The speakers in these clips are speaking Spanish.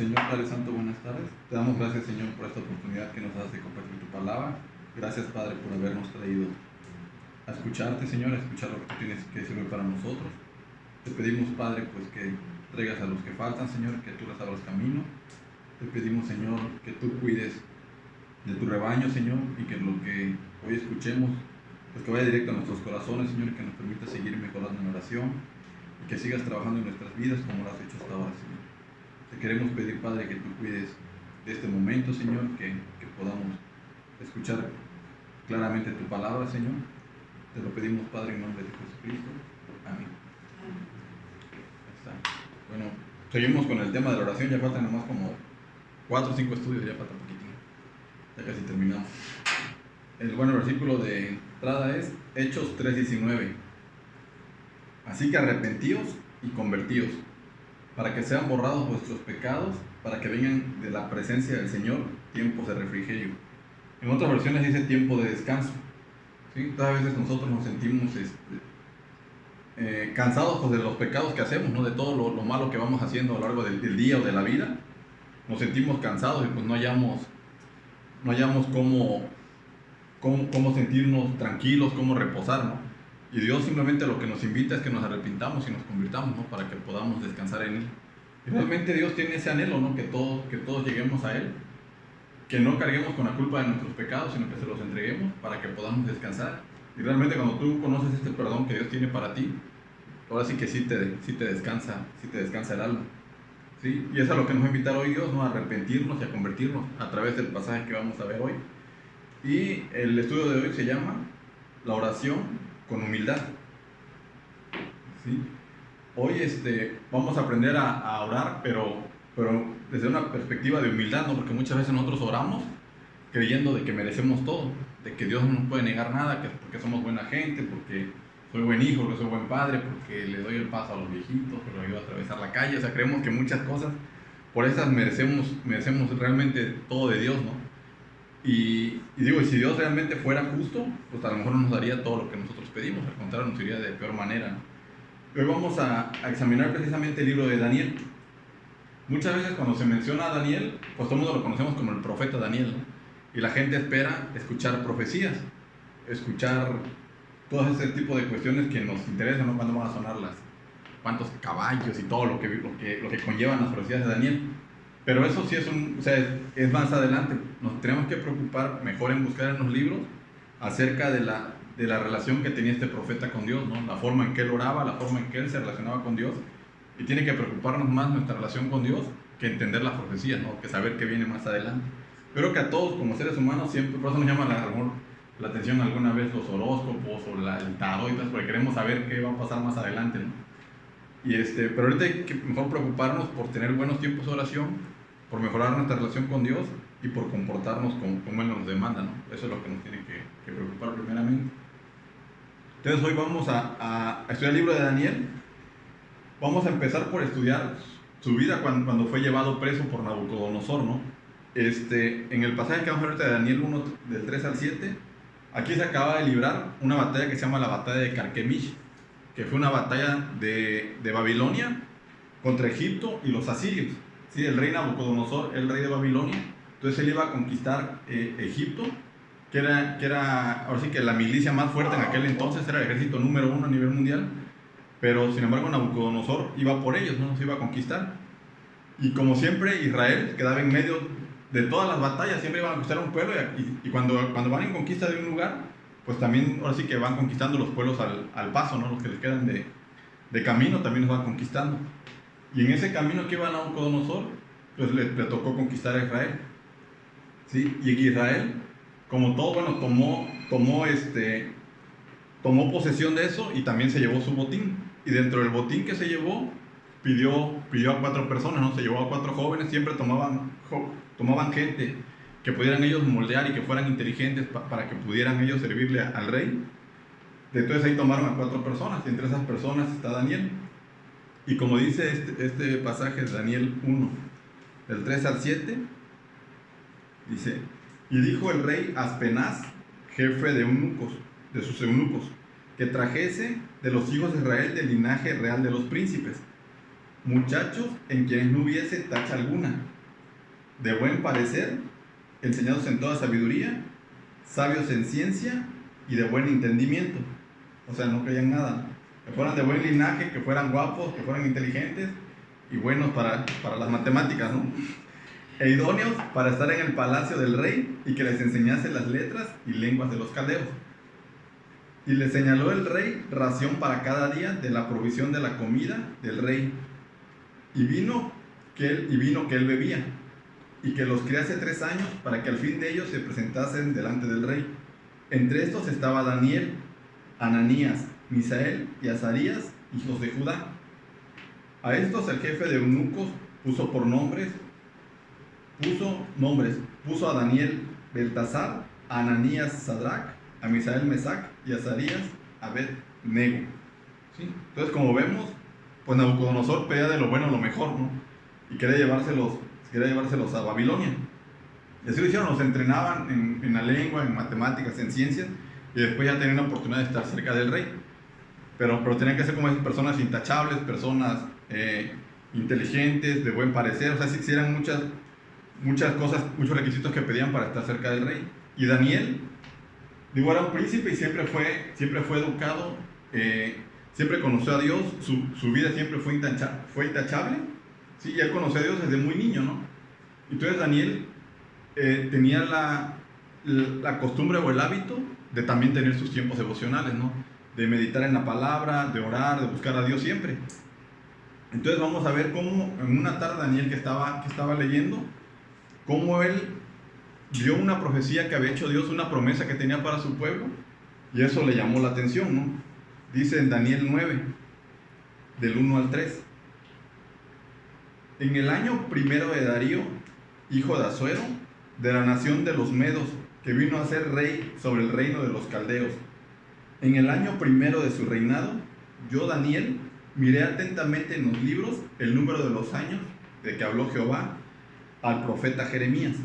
Señor Padre Santo, buenas tardes. Te damos gracias, Señor, por esta oportunidad que nos das de compartir tu palabra. Gracias, Padre, por habernos traído a escucharte, Señor, a escuchar lo que tú tienes que decir para nosotros. Te pedimos, Padre, pues que traigas a los que faltan, Señor, que tú les abras camino. Te pedimos, Señor, que tú cuides de tu rebaño, Señor, y que lo que hoy escuchemos, pues que vaya directo a nuestros corazones, Señor, y que nos permita seguir mejorando en oración y que sigas trabajando en nuestras vidas como lo has hecho hasta ahora, Señor. Te queremos pedir, Padre, que tú cuides de este momento, Señor, que podamos escuchar claramente tu palabra, Señor. Te lo pedimos, Padre, en nombre de Jesucristo. Amén. Ahí está. Bueno, seguimos con el tema de la oración. Ya faltan nomás como 4 o 5 estudios, ya falta poquitín. Ya casi terminamos. El versículo de entrada es Hechos 3:19. Así que arrepentíos y convertíos, para que sean borrados vuestros pecados, para que vengan de la presencia del Señor tiempos de refrigerio. En otras versiones dice tiempo de descanso. ¿Sí? Todas veces nosotros nos sentimos cansados pues, de los pecados que hacemos, ¿no? De todo lo malo que vamos haciendo a lo largo del día o de la vida. Nos sentimos cansados y pues no hallamos cómo sentirnos tranquilos, cómo reposar, ¿no? Y Dios simplemente lo que nos invita es que nos arrepintamos y nos convirtamos, ¿no? Para que podamos descansar en Él. Y realmente Dios tiene ese anhelo, ¿no? Que todos lleguemos a Él, que no carguemos con la culpa de nuestros pecados, sino que se los entreguemos para que podamos descansar. Y realmente cuando tú conoces este perdón que Dios tiene para ti, ahora sí que sí te descansa el alma. ¿Sí? Y eso es a lo que nos va a invitar hoy Dios, ¿no? A arrepentirnos y a convertirnos a través del pasaje que vamos a ver hoy. Y el estudio de hoy se llama la oración con humildad. ¿Sí? Hoy vamos a aprender a orar, pero desde una perspectiva de humildad, ¿no? Porque muchas veces nosotros oramos creyendo de que merecemos todo, de que Dios no nos puede negar nada, que porque somos buena gente, porque soy buen hijo, que soy buen padre, porque le doy el paso a los viejitos, que los ayudo a atravesar la calle. O sea, creemos que muchas cosas, por esas merecemos realmente todo de Dios, ¿no? Y digo, y si Dios realmente fuera justo, pues a lo mejor no nos daría todo lo que nosotros pedimos, al contrario, nos iría de peor manera, ¿no? Hoy vamos a examinar precisamente el libro de Daniel. Muchas veces cuando se menciona a Daniel, pues todo el mundo lo conocemos como el profeta Daniel, ¿no? Y la gente espera escuchar profecías, escuchar todo ese tipo de cuestiones que nos interesan, ¿no? Cuando van a sonar cuántos caballos y todo lo que conllevan las profecías de Daniel. Pero eso sí es más adelante. Nos tenemos que preocupar mejor en buscar en los libros acerca de la relación que tenía este profeta con Dios, ¿no? La forma en que él oraba, la forma en que él se relacionaba con Dios. Y tiene que preocuparnos más nuestra relación con Dios que entender las profecías, ¿no? Que saber qué viene más adelante. Pero que a todos como seres humanos siempre, por eso nos llama la atención alguna vez los horóscopos o el tarot y tal, porque queremos saber qué va a pasar más adelante, ¿no? Pero ahorita hay que mejor preocuparnos por tener buenos tiempos de oración, por mejorar nuestra relación con Dios y por comportarnos como Él nos demanda, ¿no? Eso es lo que nos tiene que preocupar primeramente. Entonces hoy vamos a estudiar el libro de Daniel. Vamos a empezar por estudiar su vida cuando fue llevado preso por Nabucodonosor, ¿no? En el pasaje que vamos a ver ahorita de Daniel 1, del 3 al 7, aquí se acaba de librar una batalla que se llama la batalla de Carquemish, que fue una batalla de Babilonia contra Egipto y los asirios. ¿Sí? El rey Nabucodonosor, el rey de Babilonia, entonces él iba a conquistar Egipto, que era ahora sí que la milicia más fuerte en aquel entonces, era el ejército número 1 a nivel mundial, pero sin embargo Nabucodonosor iba por ellos, no se iba a conquistar. Y como siempre Israel quedaba en medio de todas las batallas, siempre iban a conquistar un pueblo y cuando van en conquista de un lugar, pues también ahora sí que van conquistando los pueblos al paso, ¿no? Los que les quedan de camino también los van conquistando. Y en ese camino que iba Nabucodonosor, pues le tocó conquistar a Israel. ¿Sí? Y Israel, como todo, bueno, tomó posesión de eso y también se llevó su botín. Y dentro del botín que se llevó, pidió a 4 personas, ¿no? Se llevó a 4 jóvenes, siempre tomaban gente que pudieran ellos moldear y que fueran inteligentes para que pudieran ellos servirle al rey. Entonces ahí tomaron a 4 personas, y entre esas personas está Daniel. Y como dice este pasaje de Daniel 1, del 3 al 7, dice: y dijo el rey Aspenaz, jefe de sus eunucos, que trajese de los hijos de Israel del linaje real de los príncipes, muchachos en quienes no hubiese tacha alguna, de buen parecer, enseñados en toda sabiduría, sabios en ciencia y de buen entendimiento. O sea, no creían nada. Que fueran de buen linaje, que fueran guapos, que fueran inteligentes y buenos para las matemáticas, ¿no? E idóneos para estar en el palacio del rey y que les enseñase las letras y lenguas de los caldeos. Y les señaló el rey ración para cada día de la provisión de la comida del rey. Y vino que él bebía, y que los criase 3 años para que al fin de ellos se presentasen delante del rey. Entre estos estaba Daniel, Ananías, Misael y Azarías, hijos de Judá. A estos el jefe de eunucos puso a Daniel Beltasar, a Ananías Sadrach, a Misael Mesac y a Azarías Abed-Nego. ¿Sí? Entonces, como vemos, pues Nabucodonosor pedía de lo bueno lo mejor, ¿no? Y quería llevárselos a Babilonia. Y así lo hicieron, los entrenaban en la lengua, en matemáticas, en ciencias, y después ya tenían la oportunidad de estar cerca del rey. Pero tenían que ser como esas personas intachables, personas inteligentes, de buen parecer. O sea, si eran muchas cosas, muchos requisitos que pedían para estar cerca del rey. Y Daniel, era un príncipe y siempre fue educado, siempre conoció a Dios, su vida siempre fue intachable, ¿sí? Y él conoció a Dios desde muy niño, ¿no? Entonces Daniel tenía la costumbre o el hábito de también tener sus tiempos devocionales, ¿no? De meditar en la palabra, de orar, de buscar a Dios siempre. Entonces vamos a ver cómo en una tarde Daniel que estaba leyendo, cómo él vio una profecía que había hecho Dios, una promesa que tenía para su pueblo, y eso le llamó la atención, ¿no? Dice en Daniel 9, del 1 al 3. En el año primero de Darío, hijo de Asuero, de la nación de los Medos, que vino a ser rey sobre el reino de los caldeos. En el año primero de su reinado, yo, Daniel, miré atentamente en los libros el número de los años de que habló Jehová al profeta Jeremías,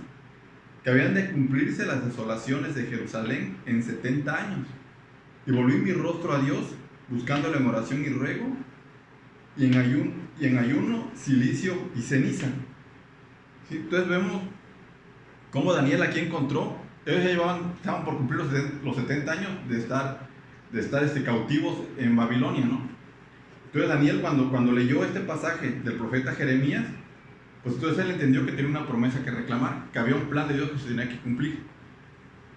que habían de cumplirse las desolaciones de Jerusalén en 70 años. Y volví mi rostro a Dios, buscándole en oración y ruego, y en ayuno, cilicio y ceniza. ¿Sí? Entonces vemos cómo Daniel aquí encontró, ellos ya estaban por cumplir los 70 años de estar cautivos en Babilonia, ¿no? Entonces Daniel cuando leyó este pasaje del profeta Jeremías, pues entonces él entendió que tenía una promesa que reclamar, que había un plan de Dios que se tenía que cumplir.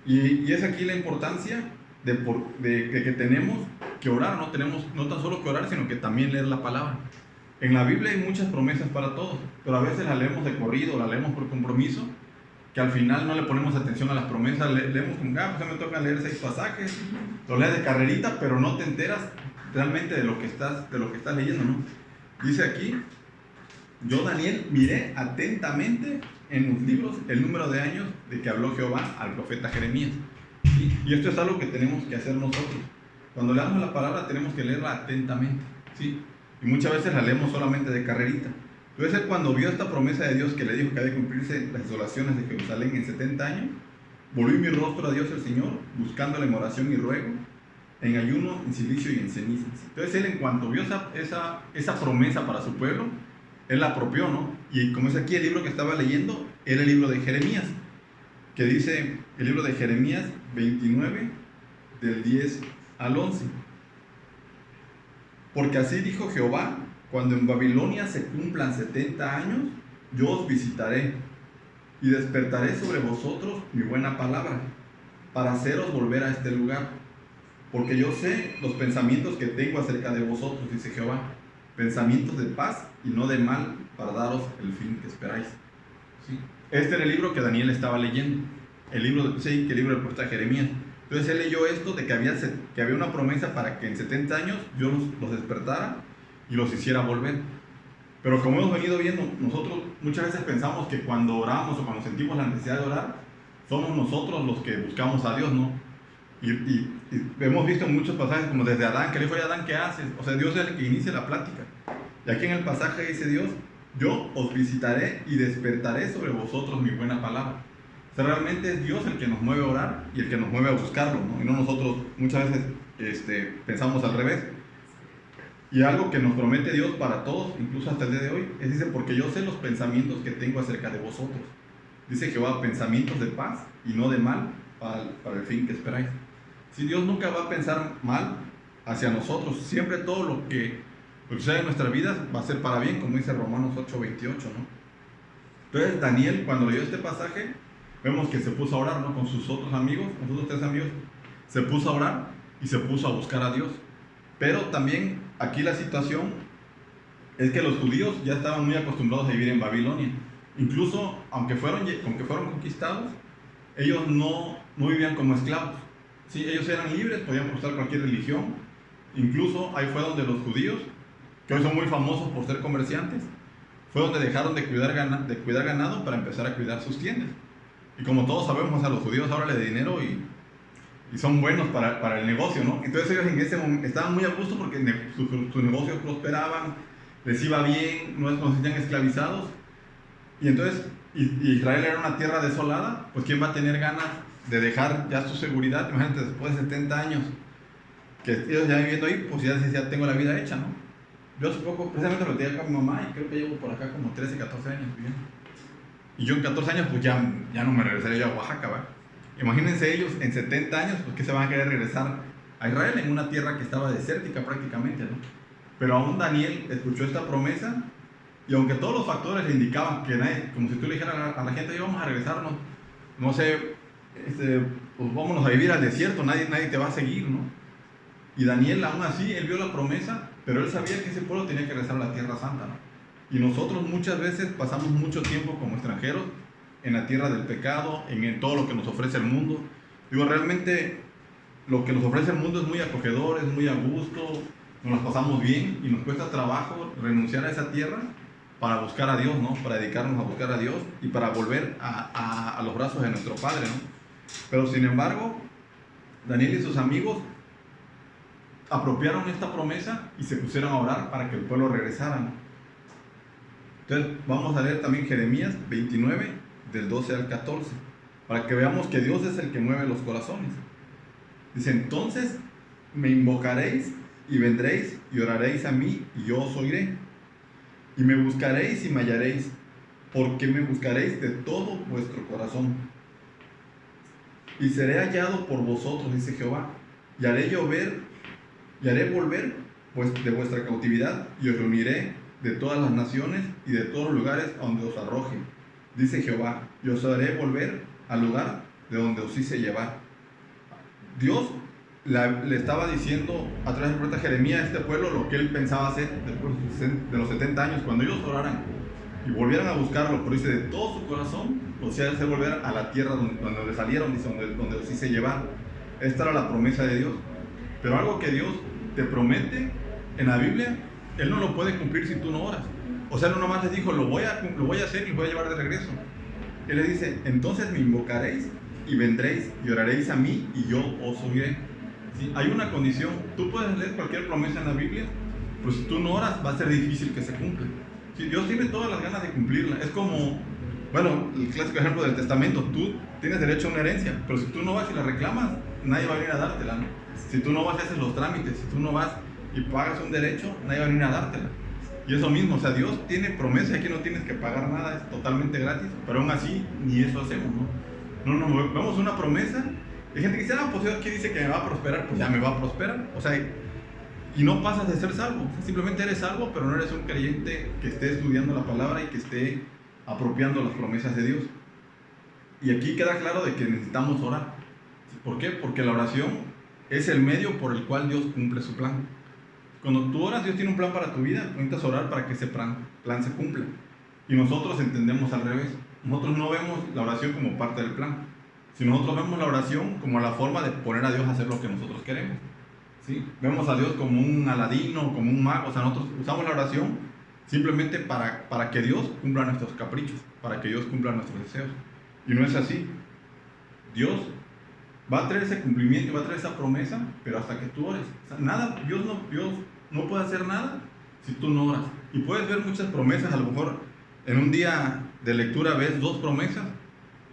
Y es aquí la importancia de que tenemos que orar, no tan solo que orar, sino que también leer la palabra. En la Biblia hay muchas promesas para todos, pero a veces la leemos de corrido, la leemos por compromiso, que al final no le ponemos atención a las promesas, leemos como, pues me toca leer 6 pasajes, lo lees de carrerita, pero no te enteras realmente de lo que estás leyendo, ¿no? Dice aquí, yo, Daniel, miré atentamente en los libros el número de años de que habló Jehová al profeta Jeremías. ¿Sí? Y esto es algo que tenemos que hacer nosotros. Cuando leamos la palabra tenemos que leerla atentamente, ¿sí? Y muchas veces la leemos solamente de carrerita. Entonces él, cuando vio esta promesa de Dios que le dijo que había de cumplirse las desolaciones de Jerusalén en 70 años, volví mi rostro a Dios el Señor, buscándole en oración y ruego, en ayuno, en cilicio y en cenizas. Entonces él, en cuanto vio esa promesa para su pueblo, él la apropió, ¿no? Y como es aquí el libro que estaba leyendo, era el libro de Jeremías, que dice el libro de Jeremías 29, del 10 al 11. Porque así dijo Jehová, cuando en Babilonia se cumplan 70 años, yo os visitaré y despertaré sobre vosotros mi buena palabra, para haceros volver a este lugar. Porque yo sé los pensamientos que tengo acerca de vosotros, dice Jehová, pensamientos de paz y no de mal, para daros el fin que esperáis. ¿Sí? Este era el libro que Daniel estaba leyendo, el libro del profeta Jeremías. Entonces él leyó esto de que había una promesa para que en 70 años yo los despertara y los hiciera volver. Pero como hemos venido viendo, nosotros muchas veces pensamos que cuando oramos o cuando sentimos la necesidad de orar, somos nosotros los que buscamos a Dios, ¿no? Y hemos visto en muchos pasajes, como desde Adán, que le dijo a Adán, ¿qué haces? O sea, Dios es el que inicia la plática. Y aquí en el pasaje dice Dios, yo os visitaré y despertaré sobre vosotros mi buena palabra. O sea, realmente es Dios el que nos mueve a orar y el que nos mueve a buscarlo, ¿no? Y no nosotros muchas veces pensamos al revés. Y algo que nos promete Dios para todos, incluso hasta el día de hoy, dice, porque yo sé los pensamientos que tengo acerca de vosotros. Dice Jehová, pensamientos de paz y no de mal para el fin que esperáis. Si Dios nunca va a pensar mal hacia nosotros, siempre todo lo que sucede en nuestras vidas va a ser para bien, como dice Romanos 8:28, ¿no? Entonces Daniel, cuando leyó este pasaje, vemos que se puso a orar, ¿no? Con sus otros amigos, con sus otros 3 amigos, se puso a orar y se puso a buscar a Dios. Pero también aquí la situación es que los judíos ya estaban muy acostumbrados a vivir en Babilonia. Incluso, aunque fueron conquistados, ellos no vivían como esclavos. Sí, ellos eran libres, podían profesar cualquier religión. Incluso ahí fue donde los judíos, que hoy son muy famosos por ser comerciantes, fue donde dejaron de cuidar ganado para empezar a cuidar sus tiendas. Y como todos sabemos, a los judíos ahora les da dinero y son buenos para el negocio, ¿no? Entonces ellos en ese momento estaban muy a gusto porque sus negocios prosperaban, les iba bien, no se sentían esclavizados. Y entonces Israel era una tierra desolada, pues ¿quién va a tener ganas de dejar ya su seguridad? Imagínate, después de 70 años que ellos ya viviendo ahí, pues ya tengo la vida hecha, ¿no? Yo hace poco, precisamente lo tenía con mi mamá y creo que llevo por acá como 13, 14 años viviendo. Y yo en 14 años pues ya no me regresaría yo a Oaxaca, ¿verdad? Imagínense ellos en 70 años, pues que se van a querer regresar a Israel en una tierra que estaba desértica prácticamente, ¿no? Pero aún Daniel escuchó esta promesa y aunque todos los factores le indicaban que nadie, como si tú le dijeras a la gente, vamos a regresarnos, no sé, pues vámonos a vivir al desierto, nadie te va a seguir, ¿no? Y Daniel aún así, él vio la promesa, pero él sabía que ese pueblo tenía que regresar a la tierra santa, ¿no? Y nosotros muchas veces pasamos mucho tiempo como extranjeros en la tierra del pecado, en todo lo que nos ofrece el mundo. Digo, realmente lo que nos ofrece el mundo es muy acogedor, es muy a gusto, nos las pasamos bien y nos cuesta trabajo renunciar a esa tierra para buscar a Dios, ¿no? Para dedicarnos a buscar a Dios y para volver a los brazos de nuestro Padre, ¿no? Pero sin embargo, Daniel y sus amigos apropiaron esta promesa y se pusieron a orar para que el pueblo regresara, ¿no? Entonces vamos a leer también Jeremías 29 del 12 al 14 para que veamos que Dios es el que mueve los corazones. Dice, entonces me invocaréis y vendréis y oraréis a mí y yo os oiré. Y me buscaréis y me hallaréis, porque me buscaréis de todo vuestro corazón. Y seré hallado por vosotros, dice Jehová, y haré volver pues, de vuestra cautividad y os reuniré de todas las naciones y de todos los lugares a donde os arroje, dice Jehová, y os haré volver al lugar de donde os hice llevar. Dios le estaba diciendo a través del profeta Jeremías a este pueblo lo que él pensaba hacer después de los 70 años, cuando ellos oraran y volvieran a buscarlo, pero dice de todo su corazón, los iba a hacer volver a la tierra donde salieron, dice, donde los hice llevar. Esta era la promesa de Dios. Pero algo que Dios te promete en la Biblia, Él no lo puede cumplir si tú no oras. O sea, Él no nomás les dijo, lo voy a hacer y lo voy a llevar de regreso. Él le dice, entonces me invocaréis y vendréis y oraréis a mí y yo os oiré. ¿Sí? Hay una condición, tú puedes leer cualquier promesa en la Biblia, pero si tú no oras va a ser difícil que se cumpla. ¿Sí? Dios tiene todas las ganas de cumplirla. Es como, bueno, el clásico ejemplo del testamento, tú tienes derecho a una herencia, pero si tú no vas y la reclamas, nadie va a venir a dártela, ¿no? Si tú no vas y haces los trámites, si tú no vas y pagas un derecho, nadie va a venir a dártela. Y eso mismo, o sea, Dios tiene promesa, aquí no tienes que pagar nada, es totalmente gratis, pero aún así ni eso hacemos, ¿no? No, vemos una promesa, hay gente que dice, pues Dios aquí dice que me va a prosperar, pues ya me va a prosperar, o sea, y no pasas de ser salvo, o sea, simplemente eres salvo, pero no eres un creyente que esté estudiando la palabra y que esté apropiando las promesas de Dios. Y aquí queda claro de que necesitamos orar. ¿Por qué? Porque la oración es el medio por el cual Dios cumple su plan. Cuando tú oras, Dios tiene un plan para tu vida, necesitas orar para que ese plan se cumpla. Y nosotros entendemos al revés. Nosotros no vemos la oración como parte del plan, sino nosotros vemos la oración como la forma de poner a Dios a hacer lo que nosotros queremos. ¿Sí? Vemos a Dios como un aladino, como un mago. O sea, nosotros usamos la oración simplemente para que Dios cumpla nuestros caprichos, para que Dios cumpla nuestros deseos. Y no es así. Dios va a traer ese cumplimiento, va a traer esa promesa, pero hasta que tú ores. O sea, Dios no puede hacer nada si tú no oras. Y puedes ver muchas promesas, a lo mejor en un día de lectura ves 2 promesas,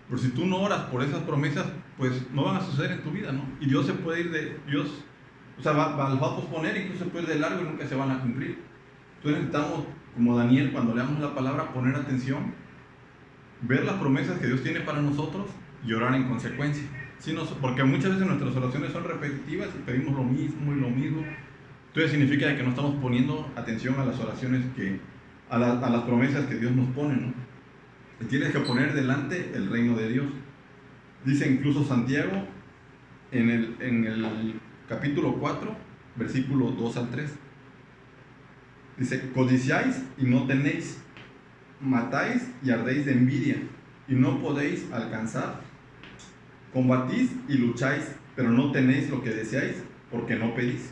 pero si tú no oras por esas promesas, pues no van a suceder en tu vida, ¿no? Y Dios se puede ir o sea, va a posponer, incluso se puede ir de largo y nunca se van a cumplir. Entonces necesitamos, como Daniel, cuando leamos la palabra, poner atención ver las promesas que Dios tiene para nosotros y orar en consecuencia. Sí, porque muchas veces nuestras oraciones son repetitivas y pedimos lo mismo y lo mismo. Entonces significa que no estamos poniendo atención a las oraciones a las promesas que Dios nos pone, ¿no? Y tienes que poner delante el reino de Dios. Dice incluso Santiago en el capítulo 4, versículos 2 al 3. Dice: codiciáis y no tenéis, matáis y ardéis de envidia y no podéis alcanzar, combatís y lucháis, pero no tenéis lo que deseáis, porque no pedís.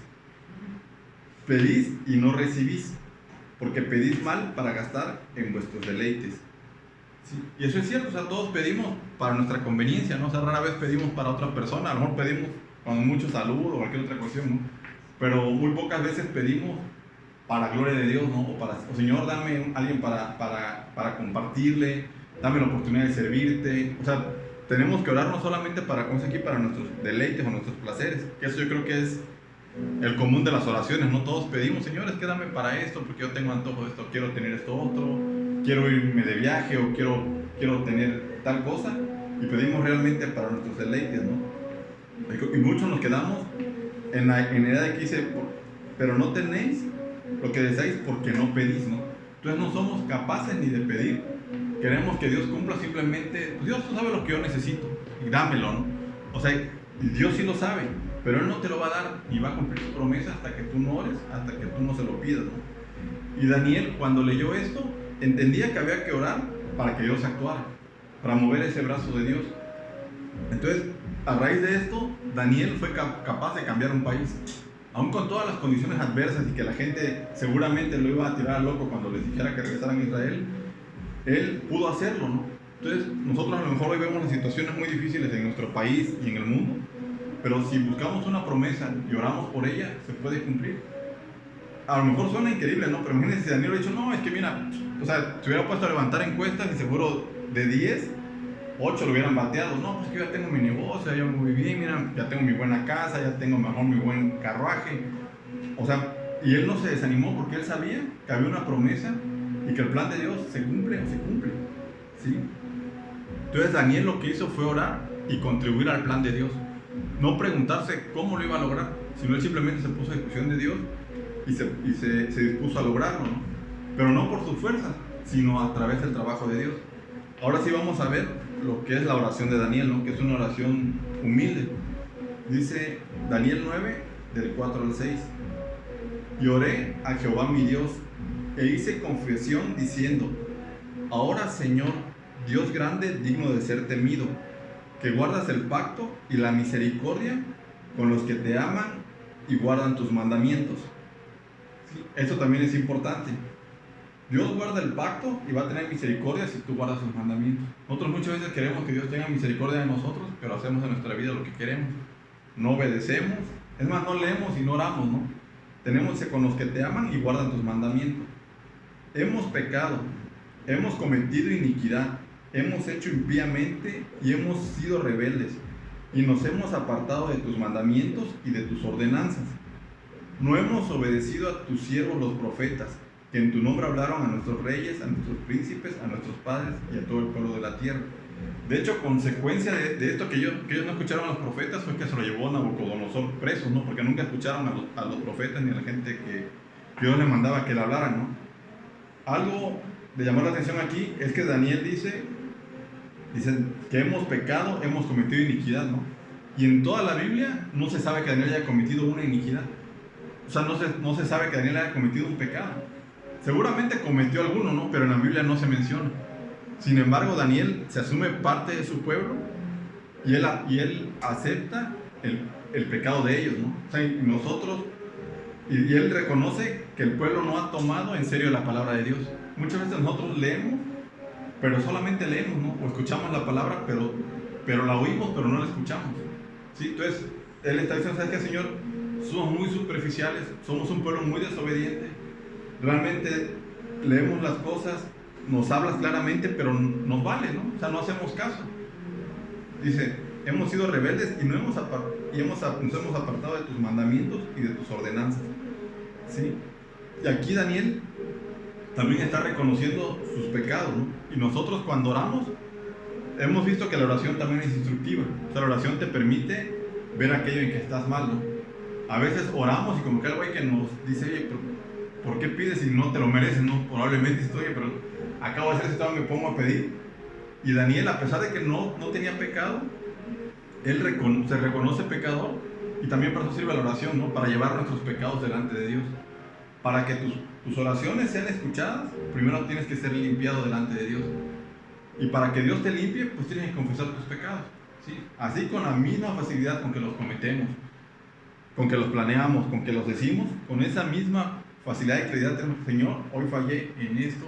Pedís y no recibís, porque pedís mal para gastar en vuestros deleites. Sí, y eso es cierto, o sea, todos pedimos para nuestra conveniencia, ¿no? O sea, rara vez pedimos para otra persona, a lo mejor pedimos con mucho salud o cualquier otra cuestión, ¿no? Pero muy pocas veces pedimos para gloria de Dios, ¿no? O Señor, dame alguien para compartirle, dame la oportunidad de servirte. O sea, tenemos que orar no solamente para nuestros deleites o nuestros placeres, que eso yo creo que es el común de las oraciones, ¿no? Todos pedimos: Señor, es que dame para esto, porque yo tengo antojo de esto, quiero tener esto otro, quiero irme de viaje o quiero tener tal cosa, y pedimos realmente para nuestros deleites, ¿no? Y muchos nos quedamos en la idea de que dice: pero no tenéis lo que deseáis porque no pedís, ¿no? Entonces no somos capaces ni de pedir. Queremos que Dios cumpla simplemente, pues Dios, tú sabes lo que yo necesito y dámelo, ¿no? O sea, Dios sí lo sabe, pero Él no te lo va a dar y va a cumplir su promesa hasta que tú no ores, hasta que tú no se lo pidas, ¿no? Y Daniel, cuando leyó esto, entendía que había que orar para que Dios actuara, para mover ese brazo de Dios. Entonces, a raíz de esto, Daniel fue capaz de cambiar un país. Aún con todas las condiciones adversas y que la gente seguramente lo iba a tirar al loco cuando les dijera que regresaran a Israel, él pudo hacerlo, ¿no? Entonces, nosotros a lo mejor hoy vemos las situaciones muy difíciles en nuestro país y en el mundo, pero si buscamos una promesa y oramos por ella, se puede cumplir. A lo mejor suena increíble, ¿no? Pero imagínense si Daniel hubiera dicho: no, es que mira, o sea, se hubiera puesto a levantar encuestas y seguro de 10, 8 lo hubieran bateado. No, pues que yo ya tengo mi negocio, ya muy bien, mira, ya tengo mi buena casa, ya tengo mejor mi buen carruaje. O sea, y él no se desanimó porque él sabía que había una promesa y que el plan de Dios se cumple o se cumple, ¿sí? Entonces Daniel lo que hizo fue orar y contribuir al plan de Dios. No preguntarse cómo lo iba a lograr, sino él simplemente se puso a disposición de Dios y se dispuso a lograrlo, ¿no? Pero no por sus fuerzas, sino a través del trabajo de Dios. Ahora sí vamos a ver lo que es la oración de Daniel, ¿no? Que es una oración humilde. Dice Daniel 9, del 4 al 6: y oré a Jehová mi Dios, e hice confesión diciendo: ahora, Señor, Dios grande, digno de ser temido, que guardas el pacto y la misericordia con los que te aman y guardan tus mandamientos. Sí, eso también es importante. Dios guarda el pacto y va a tener misericordia si tú guardas sus mandamientos. Nosotros muchas veces queremos que Dios tenga misericordia de nosotros, pero hacemos en nuestra vida lo que queremos. No obedecemos, es más, no leemos y no oramos, ¿no? Tenemos con los que te aman y guardan tus mandamientos. Hemos pecado, hemos cometido iniquidad, hemos hecho impíamente y hemos sido rebeldes, y nos hemos apartado de tus mandamientos y de tus ordenanzas. No hemos obedecido a tus siervos los profetas, que en tu nombre hablaron a nuestros reyes, a nuestros príncipes, a nuestros padres y a todo el pueblo de la tierra. De hecho, consecuencia de esto que ellos no escucharon a los profetas fue que se lo llevó Nabucodonosor preso, ¿no? Porque nunca escucharon a los profetas ni a la gente que Dios les mandaba que le hablaran, ¿no? Algo de llamar la atención aquí es que Daniel dice que hemos pecado, hemos cometido iniquidad, ¿no? Y en toda la Biblia no se sabe que Daniel haya cometido una iniquidad. O sea, no se sabe que Daniel haya cometido un pecado. Seguramente cometió alguno, ¿no? Pero en la Biblia no se menciona. Sin embargo, Daniel se asume parte de su pueblo y él acepta el pecado de ellos, ¿no? O sea, y él reconoce que el pueblo no ha tomado en serio la palabra de Dios. Muchas veces nosotros leemos, pero solamente leemos, ¿no? O escuchamos la palabra, pero la oímos, pero no la escuchamos, ¿sí? Entonces, él está diciendo: ¿sabes qué, Señor? Somos muy superficiales, somos un pueblo muy desobediente. Realmente leemos las cosas, nos hablas claramente, pero nos vale, ¿no? O sea, no hacemos caso. Dice: hemos sido rebeldes y nos hemos apartado de tus mandamientos y de tus ordenanzas, ¿sí? Y aquí Daniel también está reconociendo sus pecados, ¿no? Y nosotros cuando oramos, hemos visto que la oración también es instructiva. O sea, la oración te permite ver aquello en que estás mal, ¿no? A veces oramos y como que algo hay que nos dice, oye, ¿por qué pides si no te lo mereces? No, probablemente estoy, pero acabo de hacer esto, me pongo a pedir. Y Daniel, a pesar de que no tenía pecado, él se reconoce pecador, y también para eso sirve la oración, ¿no? Para llevar nuestros pecados delante de Dios. Para que tus oraciones sean escuchadas, primero tienes que ser limpiado delante de Dios. Y para que Dios te limpie, pues tienes que confesar tus pecados, ¿sí? Así, con la misma facilidad con que los cometemos, con que los planeamos, con que los decimos, con esa misma facilidad y claridad tenemos, Señor, hoy fallé en esto,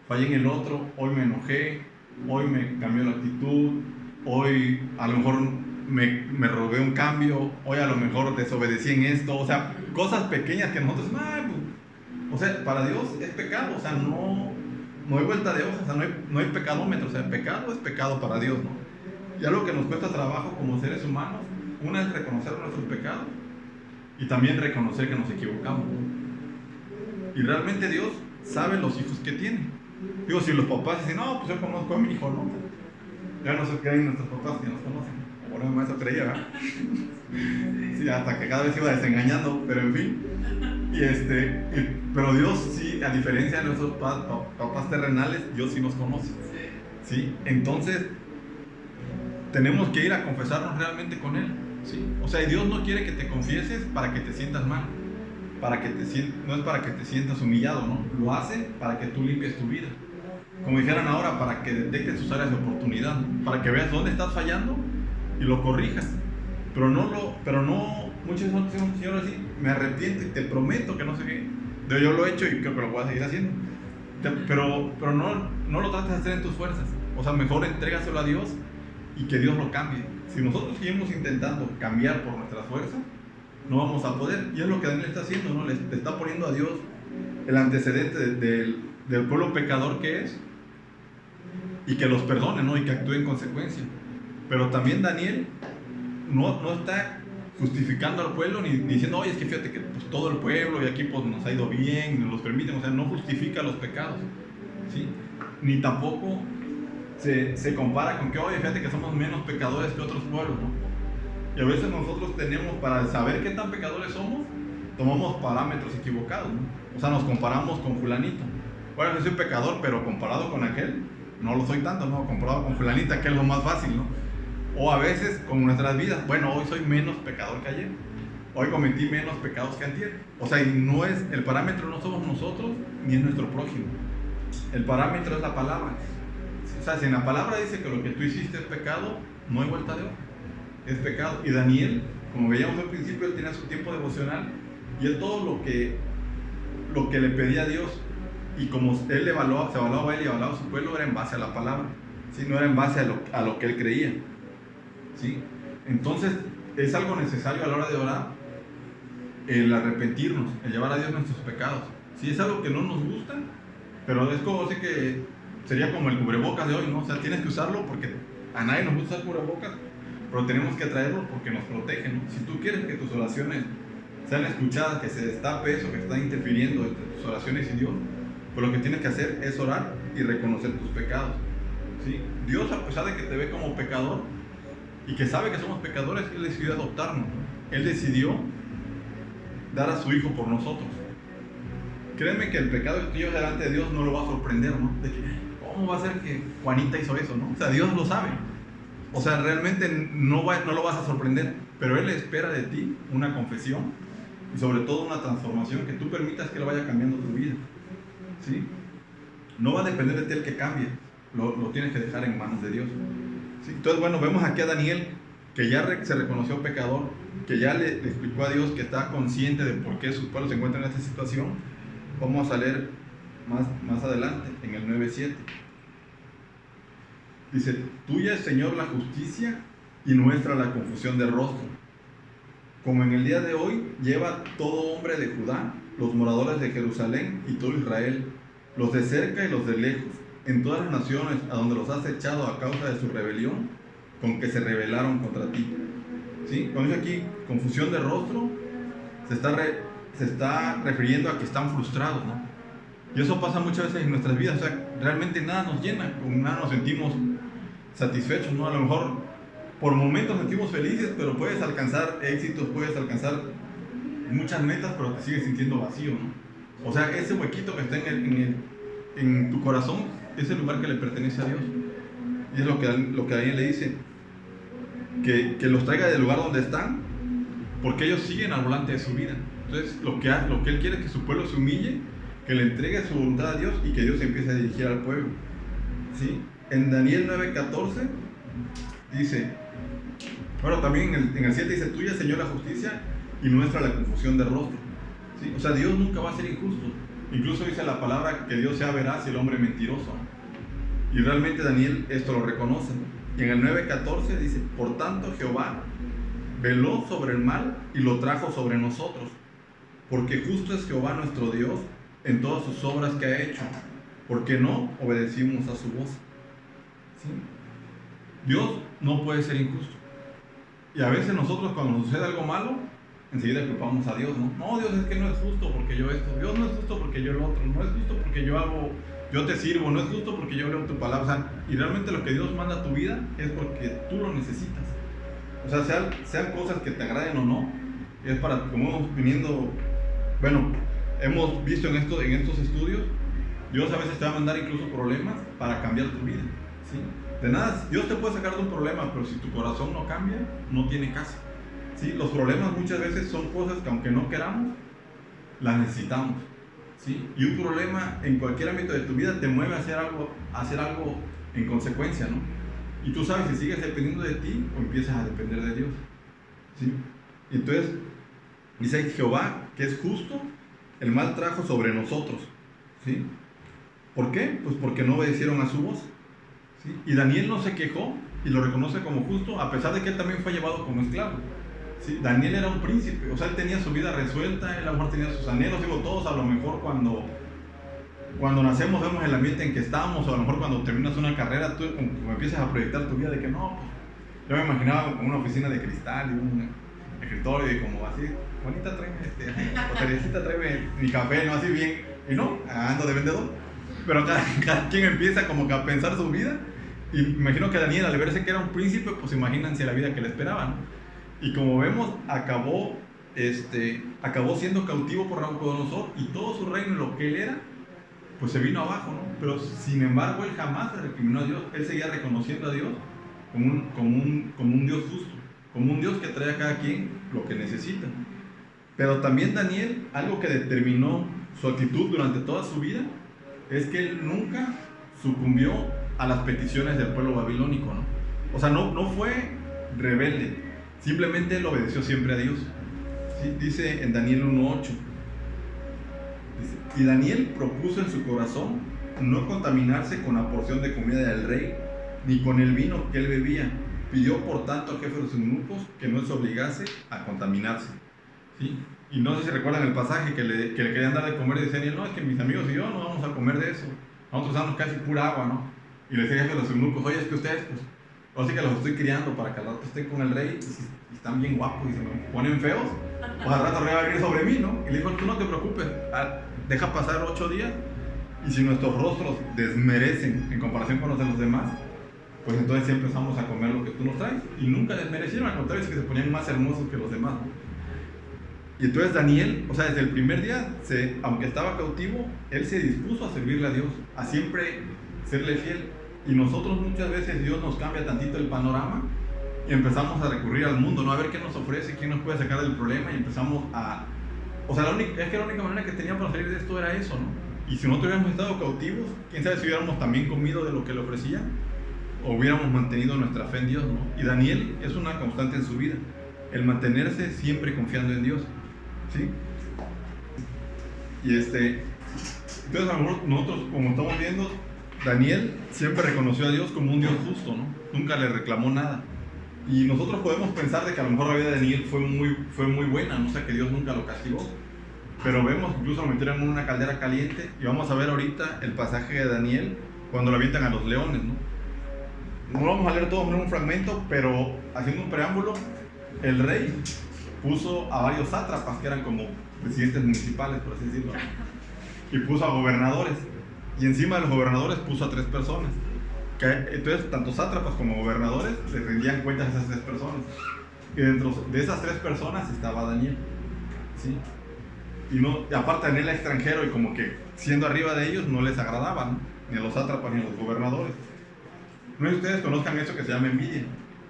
fallé en el otro, hoy me enojé, hoy me cambió la actitud, hoy a lo mejor me robé un cambio, hoy a lo mejor desobedecí en esto, o sea, cosas pequeñas que nosotros, o sea, para Dios es pecado, o sea, no hay vuelta de hoja, o sea, no hay pecadómetro, o sea, pecado es pecado para Dios, ¿no? Y algo que nos cuesta trabajo como seres humanos, una es reconocer nuestros pecados y también reconocer que nos equivocamos, ¿no? Y realmente Dios sabe los hijos que tiene. Digo, si los papás dicen, no, pues yo conozco a mi hijo, ¿no? Ya no se creen nuestros papás que nos conocen. Bueno, mi maestro creía, ¿verdad? Sí, hasta que cada vez iba desengañando, pero en fin. Pero Dios sí, a diferencia de nuestros papás terrenales, Dios sí nos conoce, ¿sí? Entonces, tenemos que ir a confesarnos realmente con Él, ¿sí? O sea, Dios no quiere que te confieses para que te sientas mal, no es para que te sientas humillado, ¿no? Lo hace para que tú limpies tu vida. Como dijeran ahora, para que detectes tus áreas de oportunidad, ¿no? Para que veas dónde estás fallando y lo corrijas. Pero no, muchos son, Señor, así, me arrepiento y te prometo que no sé qué. Yo lo he hecho y creo que lo voy a seguir haciendo. Pero no lo trates de hacer en tus fuerzas. O sea, mejor entrégaselo a Dios y que Dios lo cambie. Si nosotros seguimos intentando cambiar por nuestras fuerzas, no vamos a poder. Y es lo que Daniel está haciendo, ¿no? Le está poniendo a Dios el antecedente del pueblo pecador que es, y que los perdone, ¿no? Y que actúe en consecuencia. Pero también Daniel no está justificando al pueblo ni diciendo, oye, es que fíjate que pues, todo el pueblo y aquí pues nos ha ido bien, nos los permiten. O sea, no justifica los pecados, ¿sí? Ni tampoco se compara con que, oye, fíjate que somos menos pecadores que otros pueblos, ¿no? Y a veces nosotros tenemos, para saber qué tan pecadores somos, tomamos parámetros equivocados, ¿no? O sea, nos comparamos con fulanito. Bueno, yo soy pecador, pero comparado con aquel, no lo soy tanto, ¿no? Comparado con fulanita, que es lo más fácil, ¿no? O a veces con nuestras vidas, bueno, hoy soy menos pecador que ayer, hoy cometí menos pecados que antier. O sea, y no es, el parámetro no somos nosotros ni es nuestro prójimo. El parámetro es la palabra. O sea, si en la palabra dice que lo que tú hiciste es pecado, no hay vuelta de hoja, es pecado. Y Daniel, como veíamos al principio, él tenía su tiempo devocional y él todo lo que le pedía a Dios, y como él se evaluaba él y evaluaba a su pueblo, era en base a la palabra, ¿sí? No era en base a lo que él creía, ¿sí? Entonces es algo necesario a la hora de orar, el arrepentirnos, el llevar a Dios nuestros pecados. Sí, es algo que no nos gusta, pero es como así que sería como el cubrebocas de hoy, ¿no? O sea, tienes que usarlo porque a nadie nos gusta el cubrebocas, pero tenemos que traerlo porque nos protege, ¿no? Si tú quieres que tus oraciones sean escuchadas, que se destape eso que está interfiriendo entre tus oraciones y Dios, pues lo que tienes que hacer es orar y reconocer tus pecados, ¿sí? Dios, a pesar de que te ve como pecador y que sabe que somos pecadores, Él decidió adoptarnos, ¿no? Él decidió dar a su Hijo por nosotros. Créeme que el pecado que tú llevas delante de Dios no lo va a sorprender, ¿no? De que, ¿cómo va a ser que Juanita hizo eso, no? O sea, Dios lo sabe. O sea, realmente no lo vas a sorprender, pero Él espera de ti una confesión y sobre todo una transformación, que tú permitas que Él vaya cambiando tu vida, ¿sí? No va a depender de ti el que cambie, lo tienes que dejar en manos de Dios, ¿sí? Entonces, bueno, vemos aquí a Daniel, que ya se reconoció pecador, que ya le explicó a Dios que está consciente de por qué su pueblo se encuentra en esta situación. Vamos a leer más adelante, en el 9:7. Dice, tuya es, Señor, la justicia y nuestra la confusión de rostro. Como en el día de hoy lleva todo hombre de Judá, los moradores de Jerusalén y todo Israel, los de cerca y los de lejos, en todas las naciones a donde los has echado a causa de su rebelión, con que se rebelaron contra ti. ¿Sí? Cuando dice aquí confusión de rostro, se está refiriendo a que están frustrados, ¿no? Y eso pasa muchas veces en nuestras vidas. O sea, realmente nada nos llena, con nada nos sentimos satisfechos, ¿no? A lo mejor por momentos nos sentimos felices, pero puedes alcanzar éxitos, puedes alcanzar muchas metas, pero te sigues sintiendo vacío, ¿no? O sea, ese huequito que está en tu corazón es el lugar que le pertenece a Dios. Y es lo que Daniel le dice, que los traiga del lugar donde están, porque ellos siguen al volante de su vida. Entonces, lo que él quiere es que su pueblo se humille, que le entregue su voluntad a Dios y que Dios se empiece a dirigir al pueblo, ¿sí? En Daniel 9:14 dice, bueno, también en el 7 dice, tuya, Señor, la justicia y nuestra la confusión de rostro, ¿sí? O sea, Dios nunca va a ser injusto. Incluso dice la palabra que Dios sea veraz y el hombre mentiroso, ¿no? Y realmente Daniel esto lo reconoce, ¿no? Y en el 9:14 dice, por tanto Jehová veló sobre el mal y lo trajo sobre nosotros, porque justo es Jehová nuestro Dios en todas sus obras que ha hecho, porque no obedecimos a su voz, ¿sí? Dios no puede ser injusto. Y a veces nosotros, cuando nos sucede algo malo, enseguida culpamos a Dios, ¿no? No, Dios, es que no es justo porque yo esto, Dios no es justo porque yo lo otro, no es justo porque yo te sirvo, no es justo porque yo leo tu palabra. O sea, y realmente lo que Dios manda a tu vida es porque tú lo necesitas. O sea, sean cosas que te agraden o no, es para, como hemos visto en estos estudios, Dios a veces te va a mandar incluso problemas para cambiar tu vida, ¿sí? De nada, Dios te puede sacar de un problema, pero si tu corazón no cambia, no tiene caso, ¿sí? Los problemas muchas veces son cosas que aunque no queramos, las necesitamos, ¿sí? Y un problema en cualquier ámbito de tu vida te mueve a hacer algo en consecuencia, ¿no? Y tú sabes si sigues dependiendo de ti o empiezas a depender de Dios, ¿sí? Y entonces dice Jehová, que es justo, el mal trajo sobre nosotros, ¿sí? ¿Por qué? Pues porque no obedecieron a su voz, ¿sí? Y Daniel no se quejó y lo reconoce como justo, a pesar de que él también fue llevado como esclavo, ¿sí? Daniel era un príncipe, o sea, él tenía su vida resuelta, él a lo mejor tenía sus anhelos. Digo, todos a lo mejor cuando nacemos vemos el ambiente en que estamos, o a lo mejor cuando terminas una carrera, tú como empiezas a proyectar tu vida de que no, pues, yo me imaginaba como una oficina de cristal y un escritorio y como así, bonita, tráeme Teresita, tráeme mi café, ¿no? Así bien, y no, ando de vendedor. Pero cada quien empieza como que a pensar su vida, y me imagino que Daniel, al verse que era un príncipe, pues imagínense la vida que le esperaba, ¿no? Y como vemos, acabó siendo cautivo por Nabucodonosor, y todo su reino, lo que él era, pues se vino abajo, ¿no? Pero sin embargo, él jamás le recriminó a Dios. Él seguía reconociendo a Dios como un Dios justo, como un Dios que trae a cada quien lo que necesita. Pero también Daniel, algo que determinó su actitud durante toda su vida, es que él nunca sucumbió a las peticiones del pueblo babilónico, ¿no? O sea, no fue rebelde, simplemente él obedeció siempre a Dios, ¿sí? Dice en Daniel 1:8, y Daniel propuso en su corazón no contaminarse con la porción de comida del rey, ni con el vino que él bebía. Pidió por tanto al jefe de los eunucos que no se obligase a contaminarse, ¿sí? Y no sé si recuerdan el pasaje que le querían dar de comer, y decían, no, es que mis amigos y yo no vamos a comer de eso, nosotros usamos casi pura agua, ¿no? Y le decía el jefe de los eunucos, oye, es que ustedes, pues, así que los estoy criando para que al rato estén con el rey, y si están bien guapos y se me ponen feos, pues al rato el rey va a venir sobre mí, ¿no? Y le dijo, tú no te preocupes, deja pasar 8 días, y si nuestros rostros desmerecen en comparación con los de los demás, pues entonces siempre empezamos a comer lo que tú nos traes. Y nunca desmerecieron, al contrario, es que se ponían más hermosos que los demás, ¿no? Y entonces Daniel, o sea, desde el primer día, aunque estaba cautivo, él se dispuso a servirle a Dios, a siempre serle fiel. Y nosotros muchas veces Dios nos cambia tantito el panorama y empezamos a recurrir al mundo, ¿no? A ver qué nos ofrece, quién nos puede sacar del problema, y empezamos a... O sea, la única manera que teníamos para salir de esto era eso, ¿no? Y si nosotros hubiéramos estado cautivos, quién sabe si hubiéramos también comido de lo que le ofrecía, o hubiéramos mantenido nuestra fe en Dios, ¿no? Y Daniel es una constante en su vida, el mantenerse siempre confiando en Dios, ¿sí? Y entonces a lo mejor nosotros, como estamos viendo, Daniel siempre reconoció a Dios como un Dios justo, ¿no? Nunca le reclamó nada. Y nosotros podemos pensar de que a lo mejor la vida de Daniel fue muy buena, no sé, que Dios nunca lo castigó. Pero vemos, incluso lo metieron en una caldera caliente, y vamos a ver ahorita el pasaje de Daniel cuando lo avientan a los leones, ¿no? No lo vamos a leer todo en un fragmento, pero haciendo un preámbulo, el rey puso a varios sátrapas que eran como presidentes municipales, por así decirlo, y puso a gobernadores. Y encima de los gobernadores puso a 3 personas. Entonces, tanto sátrapas como gobernadores le rendían cuentas a esas 3 personas. Y dentro de esas 3 personas estaba Daniel. ¿Sí? Y no, aparte Daniel era extranjero y como que siendo arriba de ellos no les agradaban, ¿no? Ni a los sátrapas ni a los gobernadores. No sé si ustedes conozcan eso que se llama envidia.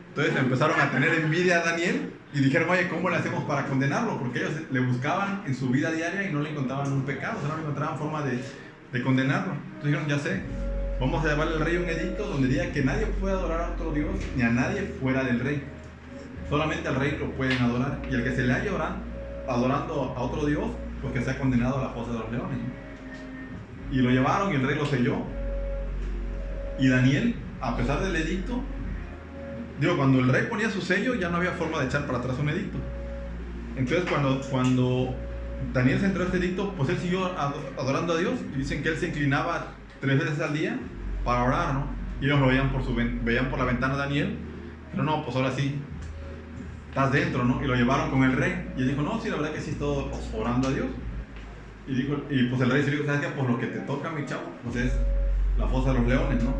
Entonces empezaron a tener envidia a Daniel y dijeron, oye, ¿cómo le hacemos para condenarlo? Porque ellos le buscaban en su vida diaria y no le encontraban un pecado, o sea, no le encontraban forma de condenarlo. Entonces dijeron, ya sé, vamos a llevarle al rey un edicto donde diga que nadie puede adorar a otro Dios ni a nadie fuera del rey. Solamente al rey lo pueden adorar. Y el que se le haya adorando a otro Dios, pues que sea condenado a la fosa de los leones. Y lo llevaron y el rey lo selló. Y Daniel, a pesar del edicto, cuando el rey ponía su sello ya no había forma de echar para atrás un edicto. Entonces cuando Daniel se entró a este edicto, pues él siguió adorando a Dios. Y dicen que él se inclinaba 3 veces al día para orar, ¿no? Y ellos lo veían por la ventana a Daniel. Pero no, pues ahora sí, estás dentro, ¿no? Y lo llevaron con el rey. Y él dijo, no, sí, la verdad que sí estoy orando a Dios. Y pues el rey se dijo, ¿sabes qué? Pues lo que te toca, mi chavo, pues es la fosa de los leones, ¿no?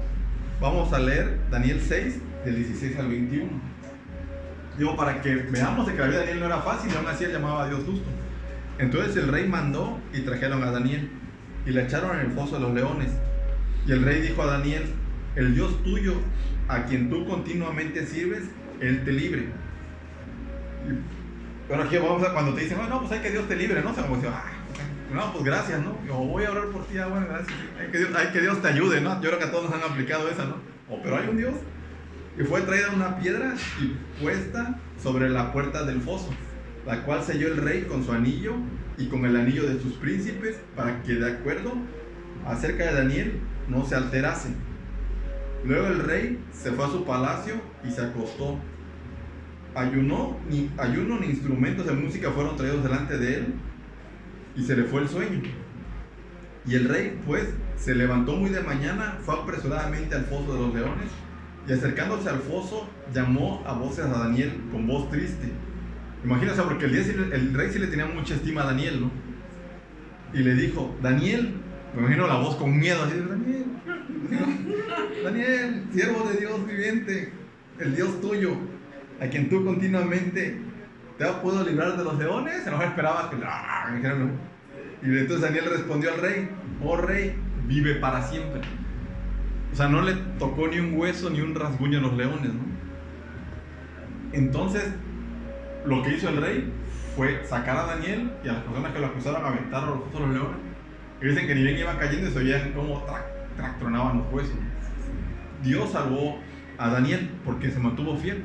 Vamos a leer Daniel 6, del 16 al 21. Para que veamos de que la vida de Daniel no era fácil y aún así él llamaba a Dios justo. Entonces el rey mandó y trajeron a Daniel y le echaron en el foso de los leones. Y el rey dijo a Daniel, el Dios tuyo, a quien tú continuamente sirves, él te libre. Pero aquí vamos a cuando te dicen, no, pues hay que Dios te libre, ¿no? O sea, como decir, no, pues gracias, ¿no? O voy a orar por ti, bueno, gracias. Hay que Dios te ayude, ¿no? Yo creo que a todos nos han aplicado esa, ¿no? Pero hay un Dios. Y fue traída una piedra y puesta sobre la puerta del foso, la cual selló el rey con su anillo y con el anillo de sus príncipes, para que de acuerdo acerca de Daniel no se alterase. Luego el rey se fue a su palacio y se acostó. Ayuno ni instrumentos de música fueron traídos delante de él, y se le fue el sueño. Y el rey, pues, se levantó muy de mañana, fue apresuradamente al foso de los leones, y acercándose al foso, llamó a voces a Daniel con voz triste. Imagínense, porque el rey sí le tenía mucha estima a Daniel, ¿no? Y le dijo, Daniel, me imagino la voz con miedo, así, Daniel, Daniel, siervo de Dios viviente, el Dios tuyo, a quien tú continuamente te has podido librar de los leones. No esperaba que me dijeran, no. Y entonces Daniel respondió al rey, oh rey, vive para siempre. O sea, no le tocó ni un hueso ni un rasguño a los leones, ¿no? Entonces, lo que hizo el rey fue sacar a Daniel y a las personas que lo acusaron, aventar a los leones. Y dicen que ni bien iban cayendo y se oían como tronaban los huesos. Dios salvó a Daniel porque se mantuvo fiel.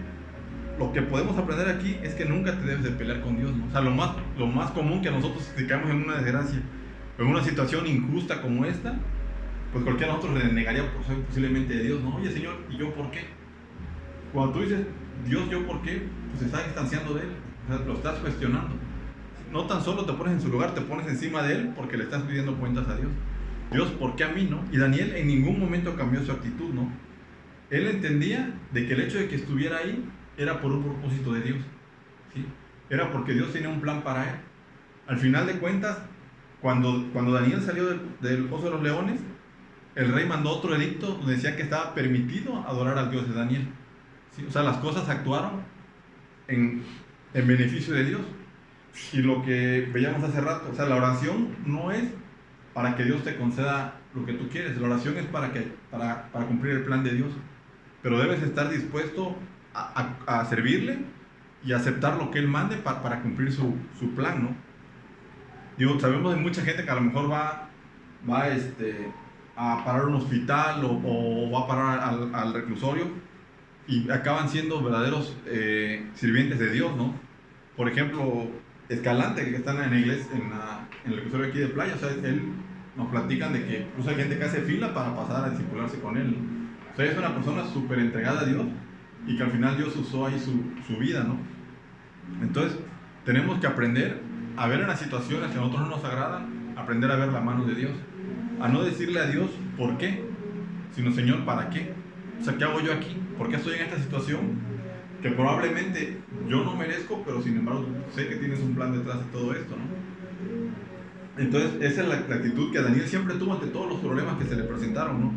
Lo que podemos aprender aquí es que nunca te debes de pelear con Dios, ¿no? O sea, lo más común que nosotros, si caemos en una desgracia, en una situación injusta como esta, pues cualquiera de nosotros le negaría posiblemente de Dios, ¿no? Oye, Señor, ¿y yo por qué? Cuando tú dices, Dios, ¿yo por qué? Pues estás distanciando de Él, o sea, lo estás cuestionando. No tan solo te pones en su lugar, te pones encima de Él porque le estás pidiendo cuentas a Dios. Dios, ¿por qué a mí, no? Y Daniel en ningún momento cambió su actitud, ¿no? Él entendía de que el hecho de que estuviera ahí era por un propósito de Dios, ¿sí? Era porque Dios tenía un plan para él. Al final de cuentas, cuando Daniel salió del foso de los leones, el rey mandó otro edicto donde decía que estaba permitido adorar al Dios de Daniel, ¿sí? O sea, las cosas actuaron en beneficio de Dios. Y lo que veíamos hace rato, o sea, la oración no es para que Dios te conceda lo que tú quieres, la oración es para cumplir el plan de Dios. Pero debes estar dispuesto a servirle y aceptar lo que Él mande para cumplir su plan, ¿no? Sabemos de mucha gente que a lo mejor va a parar un hospital o va a parar al reclusorio y acaban siendo verdaderos sirvientes de Dios, ¿no? Por ejemplo, Escalante, que está en la iglesia, en el reclusorio aquí de Playa, o sea, él nos platican de que incluso hay gente que hace fila para pasar a discipularse con él, ¿no? O sea, es una persona súper entregada a Dios y que al final Dios usó ahí su vida, ¿no? Entonces, tenemos que aprender a ver en las situaciones que a nosotros no nos agradan, aprender a ver la mano de Dios, a no decirle a Dios ¿por qué?, sino Señor, ¿para qué? O sea, ¿qué hago yo aquí? ¿Por qué estoy en esta situación que probablemente yo no merezco, pero sin embargo sé que tienes un plan detrás de todo esto, ¿no? Entonces, esa es la actitud que Daniel siempre tuvo ante todos los problemas que se le presentaron, ¿no?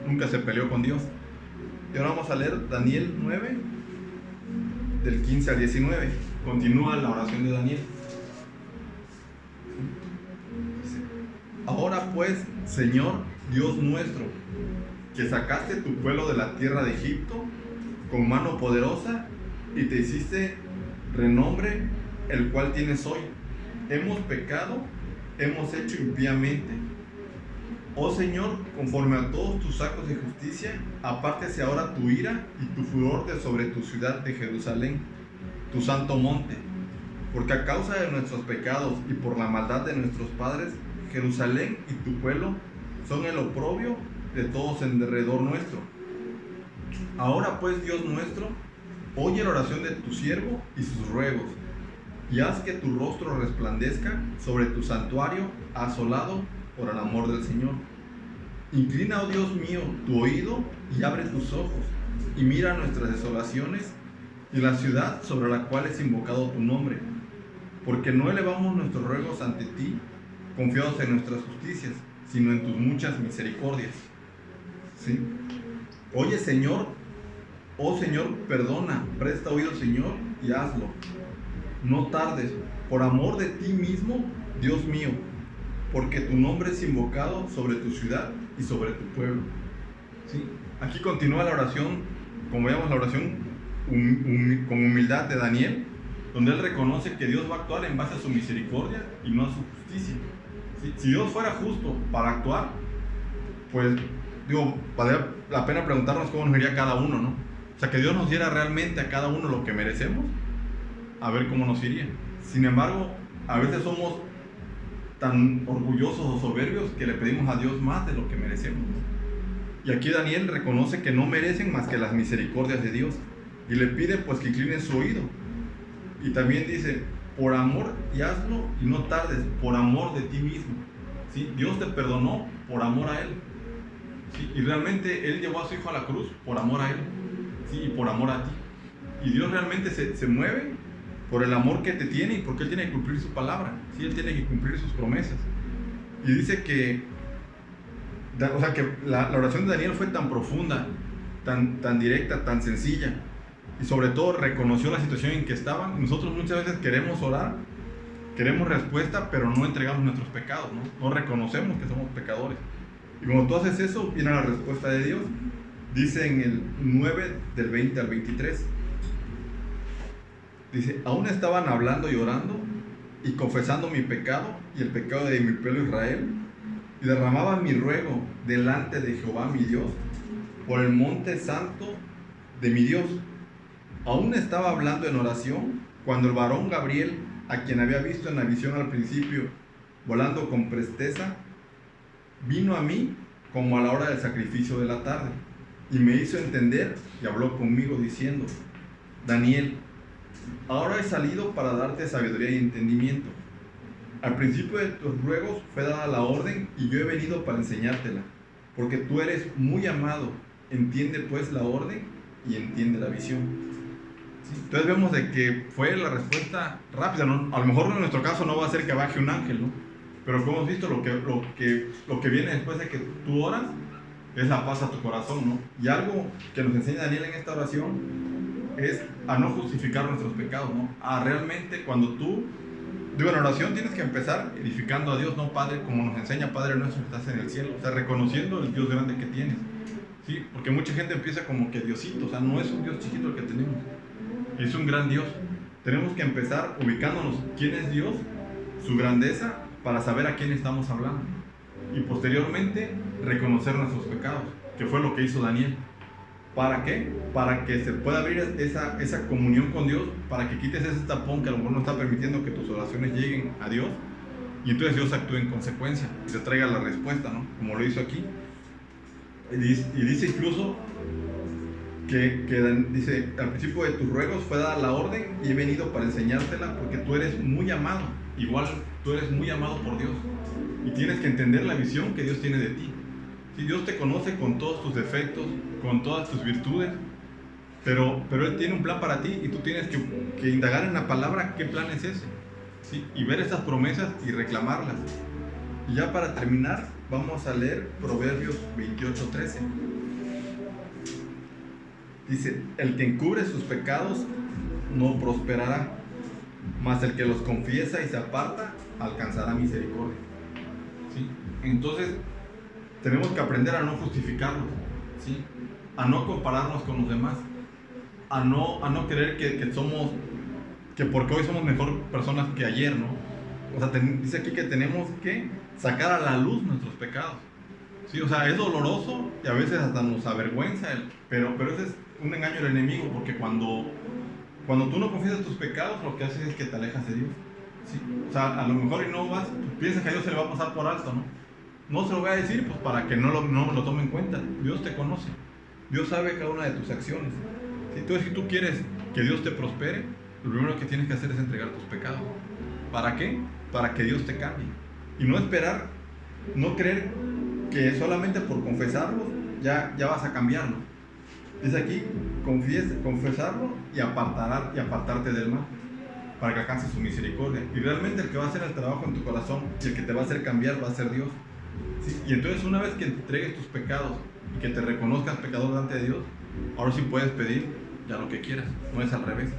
Nunca se peleó con Dios. Y ahora vamos a leer Daniel 9, del 15 al 19. Continúa la oración de Daniel. Ahora pues, Señor Dios nuestro, que sacaste tu pueblo de la tierra de Egipto con mano poderosa y te hiciste renombre, el cual tienes hoy. Hemos pecado, hemos hecho impíamente. Oh Señor, conforme a todos tus actos de justicia, apártese ahora tu ira y tu furor de sobre tu ciudad de Jerusalén, tu santo monte. Porque a causa de nuestros pecados y por la maldad de nuestros padres, Jerusalén y tu pueblo son el oprobio de todos en derredor nuestro. Ahora pues, Dios nuestro, oye la oración de tu siervo y sus ruegos, y haz que tu rostro resplandezca sobre tu santuario asolado por el amor del Señor. Inclina, oh Dios mío, tu oído y abre tus ojos, y mira nuestras desolaciones y la ciudad sobre la cual es invocado tu nombre, porque no elevamos nuestros ruegos ante ti, confiados en nuestras justicias, sino en tus muchas misericordias. ¿Sí? Oye, Señor, oh Señor, perdona, presta oído, Señor, y hazlo. No tardes, por amor de ti mismo, Dios mío, porque tu nombre es invocado sobre tu ciudad y sobre tu pueblo. ¿Sí? Aquí continúa la oración, como veamos la oración con humildad de Daniel, donde él reconoce que Dios va a actuar en base a su misericordia y no a su justicia. ¿Sí? Si Dios fuera justo para actuar, pues valdría la pena preguntarnos cómo nos iría cada uno, ¿no? O sea, que Dios nos diera realmente a cada uno lo que merecemos, a ver cómo nos iría. Sin embargo, a veces somos tan orgullosos o soberbios que le pedimos a Dios más de lo que merecemos, ¿no? Y aquí Daniel reconoce que no merecen más que las misericordias de Dios y le pide pues que incline su oído. Y también dice, por amor, y hazlo y no tardes, por amor de ti mismo. ¿Sí? Dios te perdonó por amor a Él. ¿Sí? Y realmente Él llevó a su Hijo a la cruz por amor a Él, ¿sí? Y por amor a ti. Y Dios realmente se mueve por el amor que te tiene y porque Él tiene que cumplir su palabra, ¿sí? Él tiene que cumplir sus promesas. Y dice que, o sea, que la oración de Daniel fue tan profunda, tan directa, tan sencilla, y sobre todo reconoció la situación en que estaban. Nosotros muchas veces queremos orar, queremos respuesta, pero no entregamos nuestros pecados, ¿no? No reconocemos que somos pecadores. Y cuando tú haces eso, viene la respuesta de Dios. Dice en el 9 del 20 al 23. Dice, aún estaban hablando y orando y confesando mi pecado y el pecado de mi pueblo Israel, y derramaban mi ruego delante de Jehová mi Dios por el monte santo de mi Dios. Aún estaba hablando en oración cuando el varón Gabriel, a quien había visto en la visión al principio, volando con presteza, vino a mí como a la hora del sacrificio de la tarde, y me hizo entender y habló conmigo diciendo, Daniel, ahora he salido para darte sabiduría y entendimiento. Al principio de tus ruegos fue dada la orden y yo he venido para enseñártela, porque tú eres muy amado. Entiende pues la orden y entiende la visión. ¿Sí? Entonces vemos de que fue la respuesta rápida, ¿no? A lo mejor en nuestro caso no va a ser que baje un ángel, ¿no? Pero como hemos visto, lo que viene después de que tú oras es la paz a tu corazón, ¿no? Y algo que nos enseña Daniel en esta oración es a no justificar nuestros pecados, ¿no? A realmente cuando tú, en oración tienes que empezar edificando a Dios, ¿no? Padre, como nos enseña Padre nuestro que estás en el cielo, o sea, reconociendo el Dios grande que tienes, ¿sí? Porque mucha gente empieza como que Diosito, o sea, no es un Dios chiquito el que tenemos, es un gran Dios. Tenemos que empezar ubicándonos quién es Dios, su grandeza, para saber a quién estamos hablando. Y posteriormente, reconocer nuestros pecados, que fue lo que hizo Daniel. ¿Para qué? Para que se pueda abrir esa comunión con Dios, para que quites ese tapón que a lo mejor no está permitiendo que tus oraciones lleguen a Dios, y entonces Dios actúe en consecuencia y te traiga la respuesta, ¿no? Como lo hizo aquí. Y dice incluso dice, al principio de tus ruegos fue dada la orden y he venido para enseñártela porque tú eres muy amado. Igual tú eres muy amado por Dios y tienes que entender la visión que Dios tiene de ti. Si Dios te conoce con todos tus defectos, con todas tus virtudes, pero Él tiene un plan para ti y tú tienes que indagar en la palabra qué plan es ese. ¿sí? Y ver esas promesas y reclamarlas. Y ya para terminar, vamos a leer Proverbios 28:13. Dice: el que encubre sus pecados no prosperará, mas el que los confiesa y se aparta alcanzará misericordia. ¿Sí? Entonces tenemos que aprender a no justificarnos, ¿sí? A no compararnos con los demás, a no creer que porque hoy somos mejor personas que ayer, ¿no? O sea, dice aquí que tenemos que sacar a la luz nuestros pecados, ¿sí? O sea, es doloroso y a veces hasta nos avergüenza, pero ese es un engaño del enemigo, porque cuando tú no confiesas tus pecados, lo que haces es que te alejas de Dios, ¿sí? O sea, a lo mejor y no vas, piensas que a Dios se le va a pasar por alto, ¿no? No se lo voy a decir, pues para que no lo tome en cuenta. Dios te conoce, Dios sabe cada una de tus acciones. Entonces, si tú quieres que Dios te prospere, lo primero que tienes que hacer es entregar tus pecados. ¿Para qué? Para que Dios te cambie. Y no esperar, no creer que solamente por confesarlo ya vas a cambiarlo. Dice aquí: confesarlo y apartarte del mal, para que alcances su misericordia. Y realmente el que va a hacer el trabajo en tu corazón y el que te va a hacer cambiar va a ser Dios, ¿sí? Y entonces, una vez que entregues tus pecados y que te reconozcas pecador delante de Dios, ahora sí puedes pedir ya lo que quieras, no es al revés,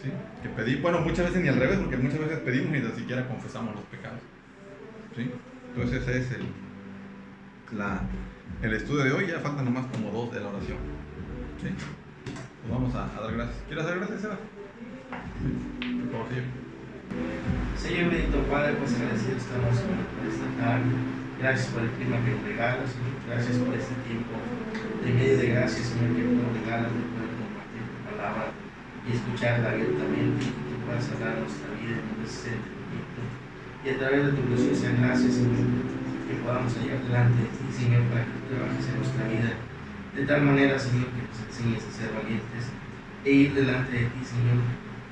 ¿sí? Que pedir, bueno, muchas veces ni al revés, porque muchas veces pedimos y ni siquiera confesamos los pecados, ¿sí? Entonces ese es el estudio de hoy. Ya faltan nomás como 2 de la oración, ¿sí? Pues vamos a dar gracias. ¿Quieres dar gracias, Seba? Sí, por favor, Señor. Señor bendito Padre, pues agradecidos estamos por esta tarde. Gracias por el clima que nos regalas, Señor. Gracias por este tiempo de medio de gracia, Señor, que nos regalas de poder compartir tu palabra y escucharla abiertamente, y que tú puedas hablar nuestra vida en un sentimiento. Y a través de tu preciosa gracia, Señor, que podamos hallar delante de ti, Señor, para que tú trabajes en nuestra vida de tal manera, Señor, que nos enseñes a ser valientes e ir delante de ti, Señor,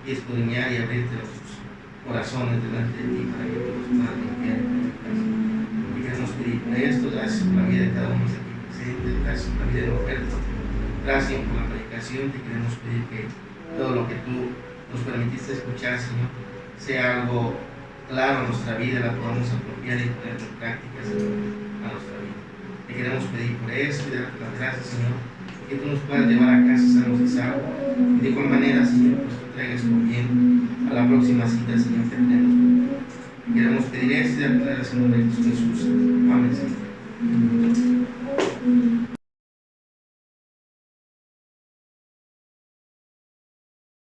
y escudriñar y abrirte nuestros corazones delante de ti para que tú nos puedas limpiar y purificar. Y queremos pedir por esto. Gracias por la vida de cada uno de aquí presentes, gracias por la vida de Roberto, gracias por la predicación. Te queremos pedir que todo lo que tú nos permitiste escuchar, Señor, sea algo claro en nuestra vida, la podamos apropiar y poner en práctica, Señor, a nuestra vida. Te queremos pedir por eso y darte las gracias, Señor, que tú nos puedas llevar a casa sanos y salvos. Y de igual manera, Señor, pues tú traigas con bien a la próxima cita, Señor, que tenemos. Queremos pedir esto y darte las gracias en el nombre de Jesús. Amén, Señor.